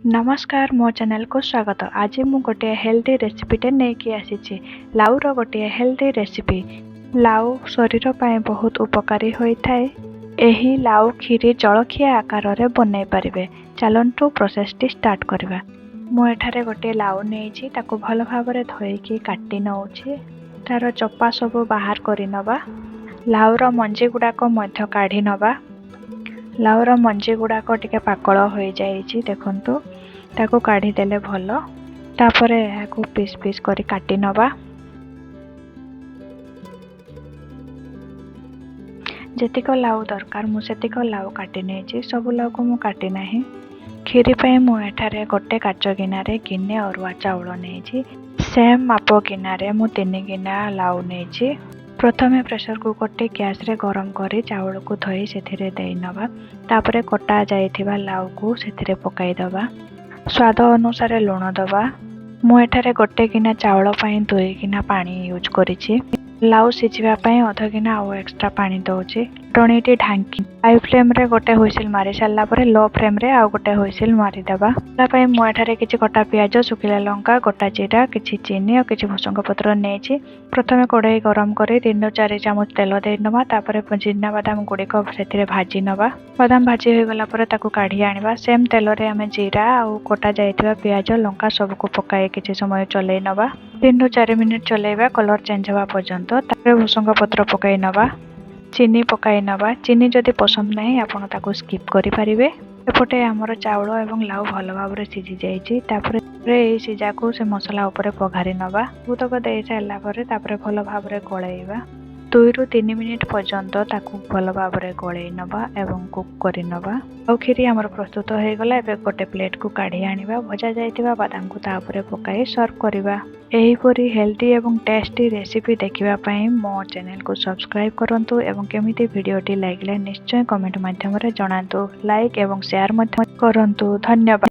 नमस्कार मो चैनल को स्वागत। आज मु गोटे हेल्दी रेसिपीटे नहीं आसी लाउर गोटे हेल्दी रेसिपी। लाउ शरीर पाए बहुत उपकारी होता है। यही लाउ खीरी जलखिया आकार रे बनई पारे। चलतु प्रोसेस टी स्टार्ट करवा। मुझे गोटे लाउ नहीं ताको भल भाव धोईकी काटी नौछि। तार चोपा सब बाहर कर नवा। लाउर मंजी गुड़ाक काढ़ी नवा। लाउर मंजी गुड़ाक टिके पाकल हो जाइए देखंतु ताको काढ़ी देले भल। तापरे याकू पीस पीस करी काटी नवा। जेतिक लाउ दरकार मु सेतिक लाउ काटी नहीं। सब लाउ को मु काटी नहीं। खीरी पे मु एठारे गोटे काच गिनारे गिने अरुआ चाउल नहीं। सेम माप गिनारे मु 3 गिना लाउ नहीं। प्रथमे प्रेशर कुकर टे गैस रे गरम करी चाउल को धोई सेथिरे देई नवा। तापरे कटा जाइथिबा लाउ को सेथिरे पकाई दबा। स्वाद अनुसार लुण दबा। मु एठारे गोटे गिना चाउल पई 2 गिना पानी यूज करिछि। लाउ सिझिबा पई आधा गिना और एक्स्ट्रा पानी दउछि। टणीटी ढांकी हाई फ्लेम रे गोटे हुइसिल मारी सारला परे लो फ्लेम रे आ गोटे हुइसिल मारी दबा। ता पई मु एठारे किछि कटा प्याज सुखिला लंका गोटा जीरा किछि चीनी और किछि भुसंग पत्र नेछि। प्रथमे कढ़ाई गरम करी 3-4 चामच तेल दे नवा। तापरे चिना बादाम गुड़िक सेथिरे भाजी नवा। बादाम भाजी हो गला परे ताकू काढ़ी आनिबा। सेम तेल रे हमें जीरा और कोटा जाइथिबा प्याज लंका सब को पकाई किछि समय चलै नवा। 3-4 मिनिट चलैबा कलर चेंज होगा पर्यंत। तापरे भुसंग पत्र पकाई नवा। चीनी पकाई नवा। चीनी जदि पसंद नहीं आपण ताकू स्किप करि परिबे। एपटे हमर चाउल एवं लाउ भल भाव रे सिझी जाइछि। तापरे ए सिझा को से मसला ऊपर पघारी नवा। भूतक दे साइला परे तापरे भल भाव रे गळैबा। 2-3 मिनिट पर्यंत ताकू भल भाव रे गळै नवा एवं कुक करि नवा। लाउ खीरी हमर प्रस्तुत हो गला। एबे गोटे प्लेट को काढी आनिबा। भजा जाइतिबा बादाम को ता ऊपर पकाई सर्व करिबा। एही परी हेल्दी एवं टेस्टी रेसिपी देखिबा पई मो चैनल को सब्सक्राइब करंतु एवं केमिति वीडियोटी लागले निश्चय कमेंट माध्यम रे जणांतु। लाइक एवं शेयर मध्य करंतु। धन्यवाद।